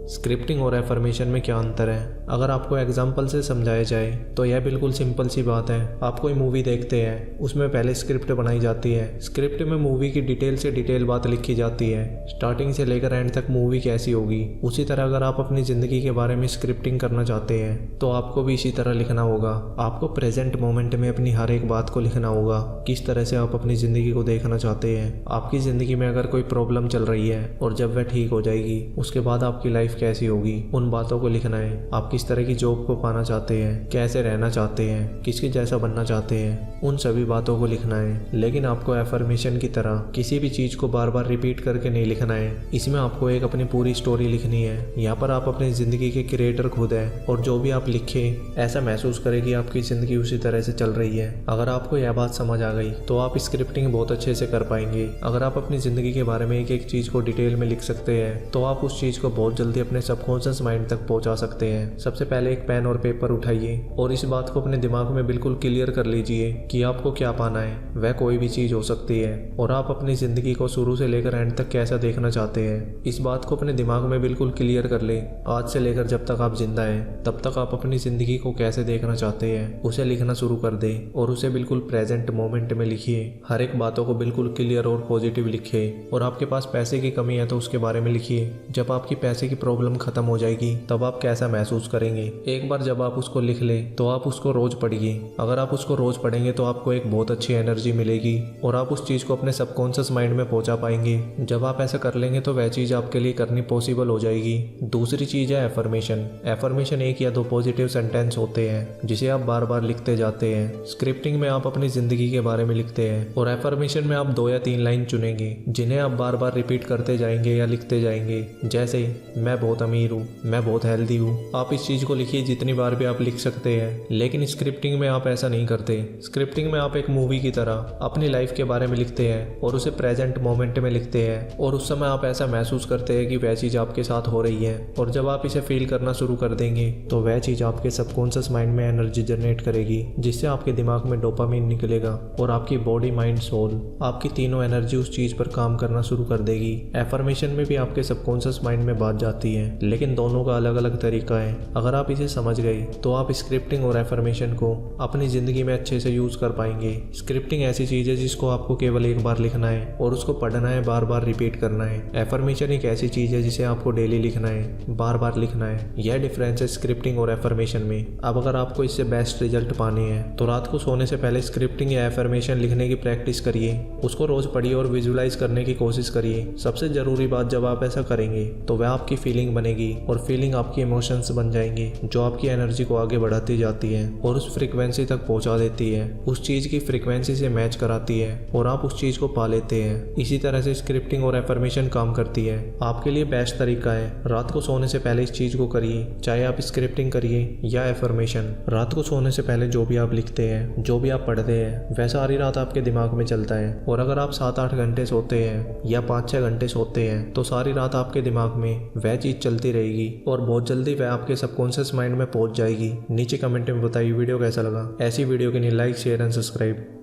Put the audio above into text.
Scripting और affirmation में क्या अंतर है? अगर आपको एग्जाम्पल से समझाया जाए तो यह बिल्कुल सिंपल सी बात है। आप कोई मूवी देखते हैं, उसमें पहले स्क्रिप्ट बनाई जाती है। स्क्रिप्ट में मूवी की डिटेल से डिटेल बात लिखी जाती है, स्टार्टिंग से लेकर एंड तक मूवी कैसी होगी। उसी तरह अगर आप अपनी ज़िंदगी के बारे में स्क्रिप्टिंग करना चाहते हैं तो आपको भी इसी तरह लिखना होगा। आपको प्रेजेंट मोमेंट में अपनी हर एक बात को लिखना होगा, किस तरह से आप अपनी ज़िंदगी को देखना चाहते हैं। आपकी ज़िंदगी में अगर कोई प्रॉब्लम चल रही है और जब वह ठीक हो जाएगी उसके बाद आपकी लाइफ कैसी होगी, उन बातों को लिखना है। आप किस तरह की जॉब को पाना चाहते हैं, कैसे रहना चाहते हैं, किसके जैसा बनना चाहते हैं, उन सभी बातों को लिखना है। लेकिन आपको एफर्मेशन की तरह किसी भी चीज़ को बार बार रिपीट करके नहीं लिखना है। इसमें आपको एक अपनी पूरी स्टोरी लिखनी है। यहाँ पर आप अपनी ज़िंदगी के क्रिएटर खुद हैं और जो भी आप लिखे ऐसा महसूस करें कि आपकी ज़िंदगी उसी तरह से चल रही है। अगर आपको यह बात समझ आ गई तो आप स्क्रिप्टिंग बहुत अच्छे से कर पाएंगे। अगर आप अपनी ज़िंदगी के बारे में एक एक चीज़ को डिटेल में लिख सकते हैं तो आप उस चीज़ को बहुत जल्दी अपने सबकॉन्शियस माइंड तक पहुंचा सकते हैं। सबसे पहले एक पेन और पेपर उठाइए और इस बात को अपने दिमाग में बिल्कुल क्लियर कर लीजिए कि आपको क्या पाना है। वह कोई भी चीज़ हो सकती है और आप अपनी ज़िंदगी को शुरू से लेकर एंड तक कैसा देखना चाहते हैं। इस बात को अपने दिमाग में बिल्कुल क्लियर कर ले। आज से लेकर जब तक आप जिंदा हैं तब तक आप अपनी ज़िंदगी को कैसे देखना चाहते हैं उसे लिखना शुरू कर दें और उसे बिल्कुल प्रेजेंट मोमेंट में लिखिए। हर एक बातों को बिल्कुल क्लियर और पॉजिटिव लिखिए। और आपके पास पैसे की कमी है तो उसके बारे में लिखिए। जब आपकी पैसे की प्रॉब्लम खत्म हो जाएगी तब आप कैसा महसूस करेंगे। एक बार जब आप उसको लिख ले तो आप उसको रोज पढ़िए। अगर आप उसको रोज पढ़ेंगे तो आपको एक बहुत अच्छी एनर्जी मिलेगी और आप उस चीज़ को अपने सबकॉन्शियस माइंड में पहुंचा पाएंगे। जब आप ऐसा कर लेंगे तो वह चीज़ आपके लिए करनी पॉसिबल हो जाएगी। दूसरी चीज़ है एफर्मेशन। एफर्मेशन एक या दो पॉजिटिव सेंटेंस होते हैं जिसे आप बार बार लिखते जाते हैं। स्क्रिप्टिंग में आप अपनी ज़िंदगी के बारे में लिखते हैं और एफर्मेशन में आप 2 या 3 लाइन चुनेंगे जिन्हें आप बार बार रिपीट करते जाएंगे या लिखते जाएंगे। जैसे मैं बहुत अमीर हूँ, मैं बहुत हेल्दी हूँ। आप इस चीज़ को लिखिए जितनी बार भी आप लिख सकते हैं। लेकिन स्क्रिप्टिंग में आप ऐसा नहीं करते। स्क्रिप्टिंग में आप एक मूवी की तरह अपनी लाइफ के बारे में लिखते हैं और उसे प्रेजेंट मोमेंट में लिखते हैं और उस समय आप ऐसा महसूस करते हैं कि वह चीज़ आपके साथ हो रही है। और जब आप इसे फील करना शुरू कर देंगे तो वह चीज़ आपके सबकॉन्शियस माइंड में एनर्जी जनरेट करेगी जिससे आपके दिमाग में डोपामिन निकलेगा और आपकी बॉडी, माइंड, सोल, आपकी तीनों एनर्जी उस चीज़ पर काम करना शुरू कर देगी। एफर्मेशन में भी आपके सबकॉन्शियस माइंड में बात जाती है लेकिन दोनों का अलग अलग तरीका है। अगर आप इसे समझ गए तो आप स्क्रिप्टिंग और एफर्मेशन को अपनी ज़िंदगी में अच्छे से यूज़ कर पाएंगे। स्क्रिप्टिंग ऐसी चीज़ है जिसको आपको केवल एक बार लिखना है और उसको पढ़ना है, बार बार रिपीट करना है। एफर्मेशन एक ऐसी चीज़ है जिसे आपको डेली लिखना है, बार बार लिखना है। यह डिफरेंस है स्क्रिप्टिंग और एफर्मेशन में। अब अगर आपको इससे बेस्ट रिजल्ट पाने हैं तो रात को सोने से पहले स्क्रिप्टिंग या एफर्मेशन लिखने की प्रैक्टिस करिए। उसको रोज़ पढ़िए और विजुलाइज करने की कोशिश करिए। सबसे ज़रूरी बात, जब आप ऐसा करेंगे तो वह आपकी फीलिंग बनेगी और फीलिंग आपकी इमोशंस बन जाएंगी जो आपकी एनर्जी को आगे बढ़ाती जाती है और उस फ्रीक्वेंसी तक पहुंचा देती है। उस चीज़ की फ्रीक्वेंसी से मैच कराती है और आप उस चीज़ को पा लेते हैं। इसी तरह से स्क्रिप्टिंग और एफर्मेशन काम करती है। आपके लिए बेस्ट तरीका है रात को सोने से पहले इस चीज़ को करिए, चाहे आप स्क्रिप्टिंग करिए या एफर्मेशन। रात को सोने से पहले जो भी आप लिखते हैं, जो भी आप पढ़ते हैं, वह सारी रात आपके दिमाग में चलता है। और अगर आप 7-8 घंटे सोते हैं या 5-6 घंटे सोते हैं तो सारी रात आपके दिमाग में वह चीज़ चलती रहेगी और बहुत जल्दी वह आपके सबकॉन्शियस माइंड में पहुंच जाएगी। नीचे कमेंट में बताइए वीडियो कैसा लगा। ऐसी वीडियो के लिए लाइक, शेयर एंड सब्सक्राइब।